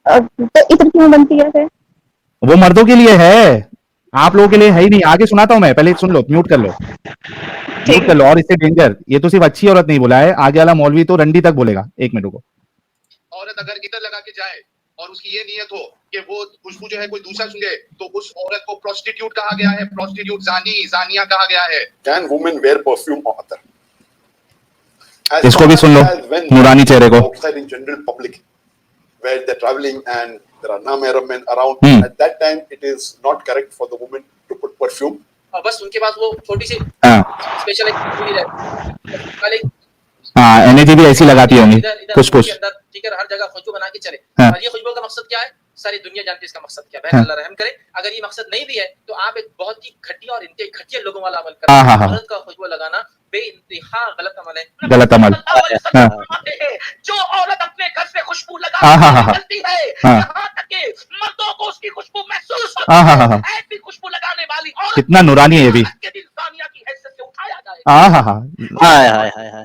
तो इत्र क्यों बनती है फिर? वो मर्दों के लिए है, आप लोगों के लिए है ही नहीं। आगे सुनाता हूं मैं, पहले सुन लो, म्यूट कर लो, म्यूट कर लो। और इससे डेंजर, ये तो सिर्फ अच्छी औरत नहीं बोला है, आगे वाला मौलवी तो रंडी तक बोलेगा। एक मिनट को, औरत अगर इधर लगा के जाए और उसकी ये नियत हो कि वो खुशबू जो है कोई दूसरा सूंघे, तो उस औरत को प्रोस्टिट्यूट कहा गया है, प्रोस्टिट्यूट जानिया कहा गया है। Can women wear perfume or other? इसको भी सुन लो, नूरानी चेहरे को। Outside in general public, where they're traveling and there are non-Arab men around, at that time it is not correct for the woman to put perfume. और बस उनके पास वो छोटी सी स्पेशल एक खुशबू है, हाँ एनर्जी भी ऐसी लगाती होंगी कुछ कुछ, ठीक है, हर जगह खुशबू बना के चले। हाँ। और ये खुशबू का मकसद क्या है? सारी दुनिया जानती है इसका मकसद क्या है। बहन अल्लाह रहम करे, अगर ये मकसद नहीं भी है तो आप एक बहुत ही घटिया और इंतहाई घटिया लोगों वाला अमल कर रहे हैं। औरत का खुशबू लगाना बेइंतहा गलत अमल है, गलत अमल। जो औरत अपने घर से खुशबू लगाती है, यहाँ तक कि मर्दों को उसकी खुशबू महसूस होती है, ऐसी खुशबू लगाने वाली औरत कितना नूरानी है ये भी। के दिल सानिया की हैसियत से उठाया जाए। हाँ हाँ हाँ हाय हाय हाय हाय हाय।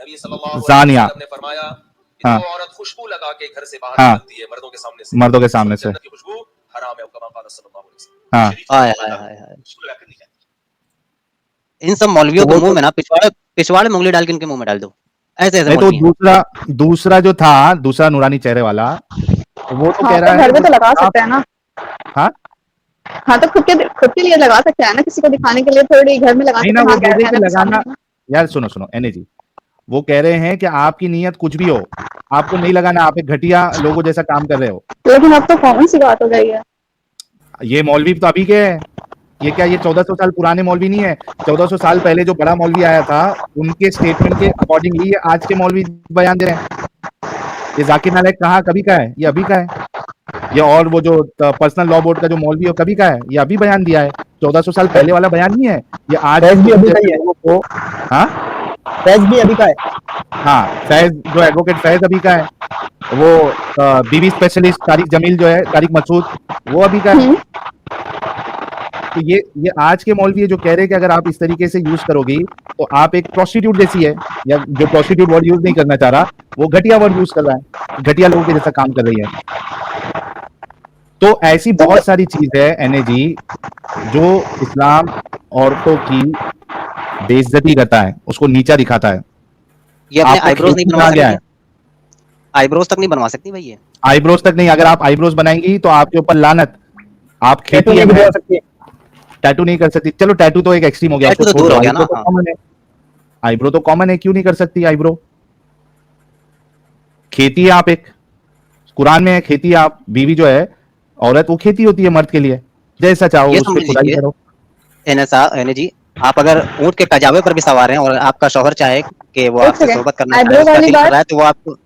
नबी सल्लल्लाहु अलैहि जानिया। वसल्लम ने फरमाया कि हाँ। जो औरत खुशबू लगा के घर से बाहर हाँ। निकलती है मर्दों के सामने से, मर्दों के सामने से। जन्नत की खुशबू हराम है, कमा क़ाल सल्लल्लाहु अलैहि वसल्लम। हाँ। शरीफ हाय का हाय मतलब हाय हाय। खुशबू लगा के नहीं जाती। इन सब मौलवियों तो के वो मुंह तो में ना पिछवाड़े में उंगली डाल के इनके मुंह में डाल दो, ऐसे ऐसे नहीं तो मौलवी हैं। दूसरा जो था, दूसरा नूरानी चेहरे वाला, वो तो हाँ कह तो रहा है घर में वो तो लगा आप सकते हैं ना। हाँ हाँ तो खुद के लिए लगा सकते हैं ना, किसी को दिखाने के लिए थोड़ी घर में लगा नहीं सकते ना, हैं। वो हाँ कह रहे कहना कि के सामने लगाना। ना। यार सुनो सुनो एने जी, वो कह रहे हैं कि आपकी नीयत कुछ भी हो, आपको नहीं लगाना, आप एक घटिया लोगों जैसा काम कर रहे हो। लेकिन अब तो कॉमन सी बात हो गई है। ये मौलवी तो अभी के हैं, ये क्या, ये 1400 साल पुराने मौलवी नहीं है। 1400 साल पहले जो बड़ा मौलवी आया था, उनके स्टेटमेंट के अकॉर्डिंगली ये आज के मौलवी बयान दे रहे हैं। ये जाकिर नायक कहाँ कभी का है, ये अभी का है। ये और वो जो पर्सनल लॉ बोर्ड का जो मौलवी है कभी का है, ये अभी बयान दिया है। 1400 साल पहले वाला बयान नहीं है ये, आज फैज भी अभी का ही है। लोगों को। हाँ फैज भी अभी का है। हाँ, फैज जो एडवोकेट फैज अभी का है, वो बीवी स्पेशलिस्ट तारिक जमील जो है, तारिक मसूद, वो अभी का है। तो ये आज के मौलवी जो कह रहे हैं कि अगर आप इस तरीके से यूज करोगी तो आप एक प्रोस्टिट्यूट जैसी है, या जो प्रोस्टिट्यूट वर्ड यूज नहीं करना चाह रहा वो घटिया वर्ड यूज कर रहा है, घटिया लोगों के जैसा काम कर रही है। तो ऐसी बहुत सारी चीज है एनए जी, जो इस्लाम औरतों की बेइज्जती करता है, उसको नीचा दिखाता है। ये अपने आपको आईब्रोज नहीं खेती बनवा कहाँ गया सकती, है? आईब्रोज तक नहीं बनवा सकती भाई ये। आईब्रोज तक नहीं, अगर आप आईब्रोज बनाएंगी तो आपके ऊपर लानत। आप टैटू खेती नहीं है, बनवा सकती। टैटू नहीं कर सकती। चलो टैटू तो एक एक्सट्रीम हो गया, टैटू उसको तो छोड़ दूर दो, हो गया आईब्रो ना, तो हाँ। कॉमन है। आईब्रो तो कॉमन है, क्यों नहीं कर सकती आईब्रो? खेती है आप एक, कुरान में है खेती, आप बीवी जो है औरत, वो खेती होती है मर्द के लिए, जैसा चाहो ये उस समझ पे खुदाई लीजिए करो। एने जी, आप अगर ऊंट के कजावे पर भी सवार हैं और आपका शौहर चाहे कि वो एक आपसे सेकंड, सोहबत करना आईब्रो चाहे, उसका वाली दिल कर बात, रहा है तो वो आपको।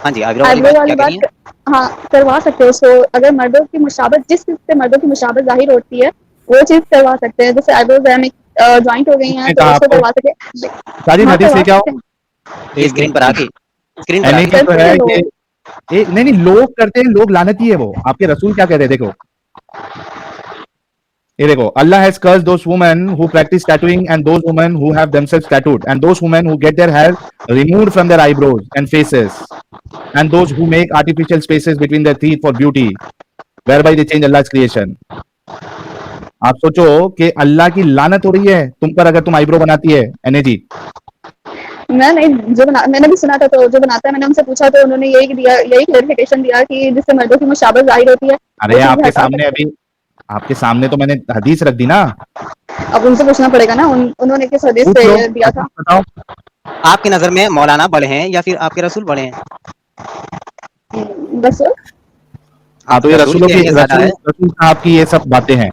हाँ जी, आईब्रो वाली आईब्रो बात वाली क्या कह रही हैं? बात हाँ करवा सकते हो। सो अगर मर्दों की मुशाबत, जिस चीज से मर्दों की मुशाबत जाहिर होती है वो चीज करवा सकते हैं। जैसे आईब्रोज ज्वाइंट हो गई हैं किसने तो कहा उसको आपको? करवा सकते हैं। साजिद हाँ हदीस करवा लेके आओ। सकते हैं। ये स्क्रीन पर आ गई, स्क्रीन पर आ एने गई। की तो है करते हैं कि नहीं नहीं, लोग करते हैं, लोग लानती है। वो आपके रसूल क्या कहते हैं, देखो ये देखो, Allah has cursed those women who practice tattooing and those women who have themselves tattooed and those women who get their hair removed from their eyebrows and faces and those who make artificial spaces between their teeth for beauty whereby they change Allah's creation। आप सोचो कि अल्लाह की लानत हो रही है तुम पर अगर तुम आईब्रो बनाती है एने जी। मैं नहीं, मैंने भी सुना था, तो जो बनाता है मैंने उनसे पूछा तो उन्होंने यही क्लेरिफिकेशन दिया कि जिससे मर्दों की मुशाबत जाहिर होती है। अरे आपके सामने अभी, आपके सामने तो मैंने हदीस रख दी ना। अब उनसे पूछना पड़ेगा ना, उन्होंने किस हदीस पूछ लो, से दिया था। बताओ। आपकी नजर में मौलाना बड़े हैं या फिर आपके रसूल बड़े हैं? बस हाँ तो ये रसूल रसूलों की की, अहमियत ज्यादा है। रसूल साहब की ये सब बातें हैं।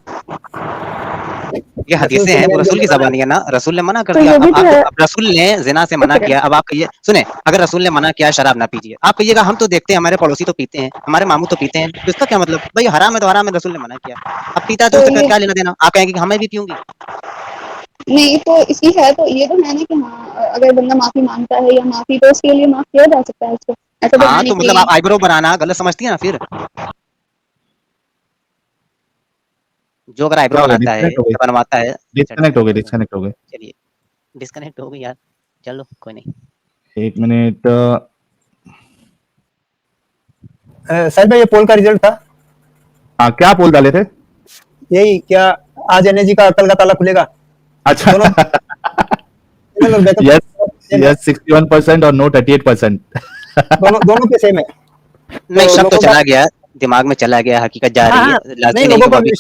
ये हदीसें हैं, वो रसूल की ज़बानी है ना, रसूल ने मना कर तो दिया। ये भी अब तो है। आप रसूल ने ज़िना से मना किया, अब आप कहिए, सुने, अगर रसूल ने मना किया शराब ना पीजिए, आप कहिएगा हम तो देखते हैं हमारे पड़ोसी तो पीते हैं, हमारे मामू तो पीते हैं, तो इसका क्या मतलब? भाई हराम है तो हराम है, रसूल ने मना किया। अब पीता है तो तो उससे ये क्या लेना देना? आप कहेंगे कि हमें भी पीऊंगी। नहीं, तो इसकी है तो ये तो है ना कि हाँ अगर बंदा माफी मांगता है या माफी, तो उसके लिए माफ किया जा सकता है उसको। ऐसा तो है हाँ, नहीं तो मतलब कि आप आईब्रो बनाना गलत समझती है ना फिर? जो अगर आईब्रो बनाता है या बनवाता है, डिस्कनेक्ट हो गए, डिस्कनेक्ट हो गए। चलिए डिस्कनेक्ट हो गई यार, चलो कोई नहीं। एक मिनट। साहिब भाई ये पोल का रिजल्ट था। हाँ क्या पोल डाले थे? यही क्या आज एनर्जी का अकल का ताला खुलेगा? अच्छा यस 61% और नो 38%। दोनों पे सेम है। नहीं, शक तो चला गया, दिमाग में चला गया, हकीकत जा रही है, नहीं लालची नहीं लोगों को को अभी